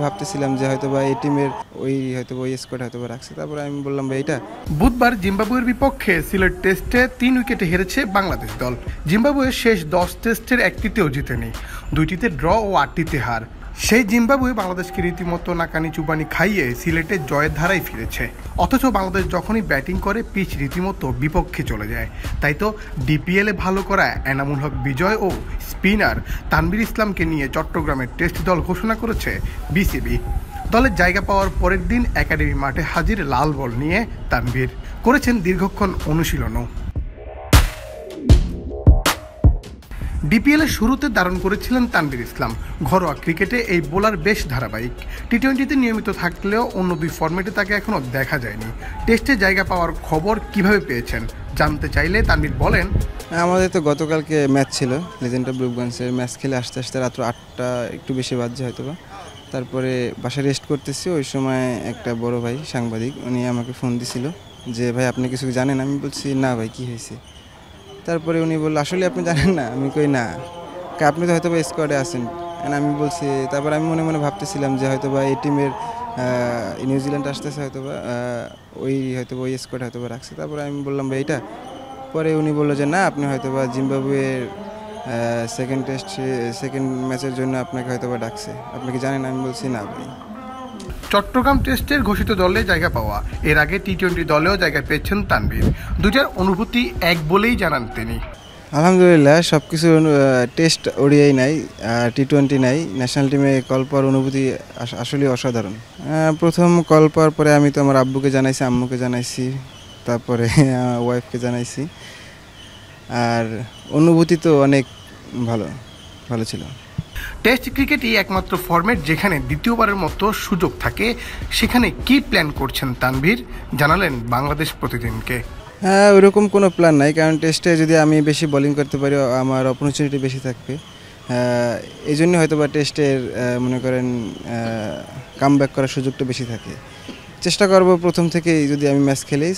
ভাবতেছিলাম যে হয়তো বা এই টিমের ওই স্কোয়াড হয়তো বা রাখছে। তারপরে আমি বললাম ভাই এটা। বুধবার জিম্বাবুয়ের বিপক্ষে সিলেট টেস্টে 3 উইকেটে হেরেছে বাংলাদেশ দল। জিম্বাবুয়ে শেষ 10 টেস্টের একটিতেও জিতেনি, 2টিতে ড্র ও 8টিতে হার। সেই জিম্বাবুয়ে বাংলাদেশকে রীতিমতো নাকানি চুবানি খাইয়ে সিলেটে জয়ের ধারায় ফিরেছে। অথচ বাংলাদেশ যখনই ব্যাটিং করে পিচ রীতিমতো বিপক্ষে চলে যায়। তাই তো ডিপিএলে ভালো করা এনামুল হক বিজয় ও স্পিনার তানভীর ইসলামকে নিয়ে চট্টগ্রামের টেস্ট দল ঘোষণা করেছে বিসিবি। দলের জায়গা পাওয়ার পরের দিন একাডেমি মাঠে হাজির লাল বল নিয়ে তানভীর করেছেন দীর্ঘক্ষণ অনুশীলনও। ডিপিএলের শুরুতে দারুণ করেছিলেন তানভীর ইসলাম। ঘরোয়া ক্রিকেটে এই বোলার বেশ ধারাবাহিক। টি-20তে নিয়মিত থাকলেও অন্য 2 ফরম্যাটে তাকে এখনও দেখা যায়নি। টেস্টে জায়গা পাওয়ার খবর কিভাবে পেয়েছেন জানতে চাইলে তানভীর বলেন, আমাদের তো গতকালকে ম্যাচ ছিল লেজেন্ড অফ ব্লুগন্সের। ম্যাচ খেলে আসতে আসতে রাত্র 8টা একটু বেশি বাজছে হয়তো বা। তারপরে বাসায় রেস্ট করতেছি, ওই সময় একটা বড় ভাই সাংবাদিক উনি আমাকে ফোন দিছিল যে ভাই আপনি কিছু জানেন? আমি বলছি না ভাই, কী হয়েছে? তারপরে উনি বললো আসলে আপনি জানেন না? আমি কই না। আপনি তো হয়তো বা স্কোয়াডে আছেন। আমি বলছি, তারপর আমি মনে মনে ভাবতেছিলাম যে হয়তো বা এই টিমের নিউজিল্যান্ড আসতেছে হয়তো বা, ওই স্কোয়াড হয়তো বা রাখছে। তারপরে আমি বললাম ভাই এটা। পরে উনি বললো যে না, আপনি হয়তো বা জিম্বাবুয়ের সেকেন্ড ম্যাচের জন্য আপনাকে হয়তো বা ডাকছে, আপনি কি জানেন? আমি বলছি না ভাই। চট্টগ্রাম টেস্টের ঘোষিত দলে জায়গা পাওয়া, এর আগে টি-20 দলেও জায়গা পেয়েছেন তানভীর। দুটার অনুভূতি এক বলেই জানান তিনি। আলহামদুলিল্লাহ, সব কিছু টেস্ট ওডিআই নাই, টি-20 নাই, ন্যাশনাল টিমে কল পাওয়ার অনুভূতি আসলে অসাধারণ। প্রথম কল পাওয়ার পরে আমি তো আমার আব্বুকে জানাইছি, আম্মুকে জানাইছি, তারপরে ওয়াইফকে জানাইছি। আর অনুভূতি তো অনেক ভালো ছিল। টেস্ট ক্রিকেটই একমাত্র ফরম্যাট যেখানে দ্বিতীয়বারের মতো সুযোগ থাকে। সেখানে কি প্ল্যান করছেন তানভীর জানালেন বাংলাদেশ প্রতিদিনকে। ওইরকম কোনো প্ল্যান নাই, কারণ টেস্টে যদি আমি বেশি বোলিং করতে পারি আমার অপরচুনিটি বেশি থাকবে। এই জন্য হয়তো বা টেস্টের মনে করেন কামব্যাক করার সুযোগটা বেশি থাকে। চেষ্টা করব প্রথম থেকেই, যদি আমি ম্যাচ খেলেই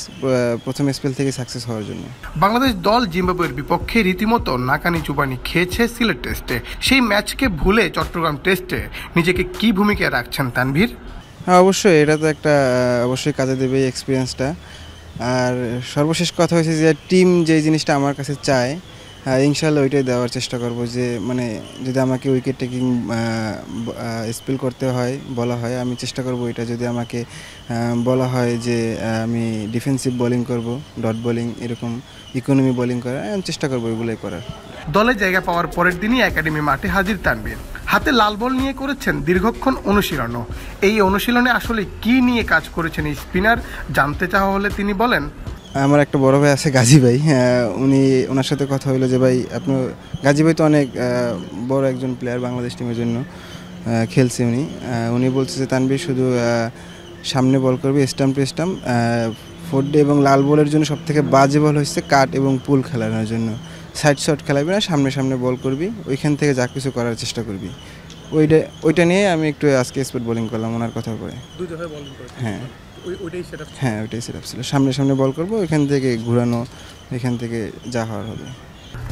প্রথম স্পেল থেকে সাকসেস হওয়ার জন্য। বাংলাদেশ দল জিম্বাবুয়ের বিপক্ষে রীতিমতো নাকানি চুবানি খেয়েছে সিলেট টেস্টে। সেই ম্যাচকে ভুলে চট্টগ্রাম টেস্টে নিজেকে কি ভূমিকায় রাখছেন তানভীর? অবশ্যই এটা তো একটা অবশ্যই কাজে দেবে এই এক্সপিরিয়েন্সটা। আর সর্বশেষ কথা হয়েছে যে টিম যে জিনিসটা আমার কাছে চায়, ইনশাল্লাহ ওইটাই দেওয়ার চেষ্টা করব। যে মানে যদি আমাকে উইকেট টেকিং স্পেল করতে হয়, বলা হয়, আমি চেষ্টা করব ওইটা। যদি আমাকে বলা হয় যে আমি ডিফেন্সিভ বোলিং করব, ডট বোলিং, এরকম ইকোনমি বোলিং করার, আমি চেষ্টা করব ওইগুলোই করার। দলে জায়গা পাওয়ার পরের দিনই একাডেমি মাঠে হাজির তানভীর। হাতে লাল বল নিয়ে করেছেন দীর্ঘক্ষণ অনুশীলনও। এই অনুশীলনে আসলে কি নিয়ে কাজ করেছেন এই স্পিনার জানতে চাওয়া হলে তিনি বলেন, আমার একটা বড় ভাই আছে গাজী ভাই, ওনার সাথে কথা হলো যে ভাই আপনি, গাজী ভাই তো অনেক বড় একজন প্লেয়ার, বাংলাদেশ টিমের জন্য খেলছে উনি বলছে যে তানভীর শুধু সামনে বল করবে, stump to stump, four day এবং লাল বলের জন্য সবথেকে বাজে বল হচ্ছে কাট এবং পুল খেলানোর জন্য। সাইড শট খেলাবি না, সামনে বল করবি, ওইখান থেকে যা কিছু করার চেষ্টা করবি। ওইটা নিয়ে আমি একটু আজকে স্পিড বোলিং করলাম ওনার কথা করে। হ্যাঁ, ওইটাই সেট আপ ছিল। সামনে বল করবো, ওইখান থেকে ঘুরানো, এখান থেকে যা হওয়ার হবে।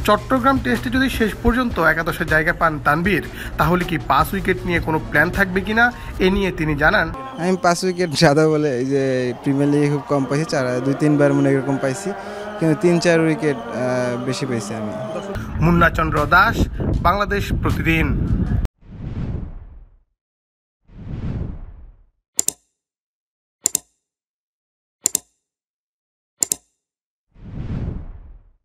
চট্টগ্রাম টেস্টে যদি শেষ পর্যন্ত একাদশে জায়গা পান তানভীর, তাহলে কি 5 উইকেট নিয়ে কোনো প্ল্যান থাকবে কিনা এ নিয়ে তিনি জানান, আমি 5 উইকেট সাদা বলে এই যে প্রিমিয়ার লিগে খুব কম পাইছি, 2-3 বার মনে এরকম পাইছি, কিন্তু 3-4 উইকেট বেশি পাইছি আমি। মুন্না চন্দ্র দাস, বাংলাদেশ প্রতিদিন।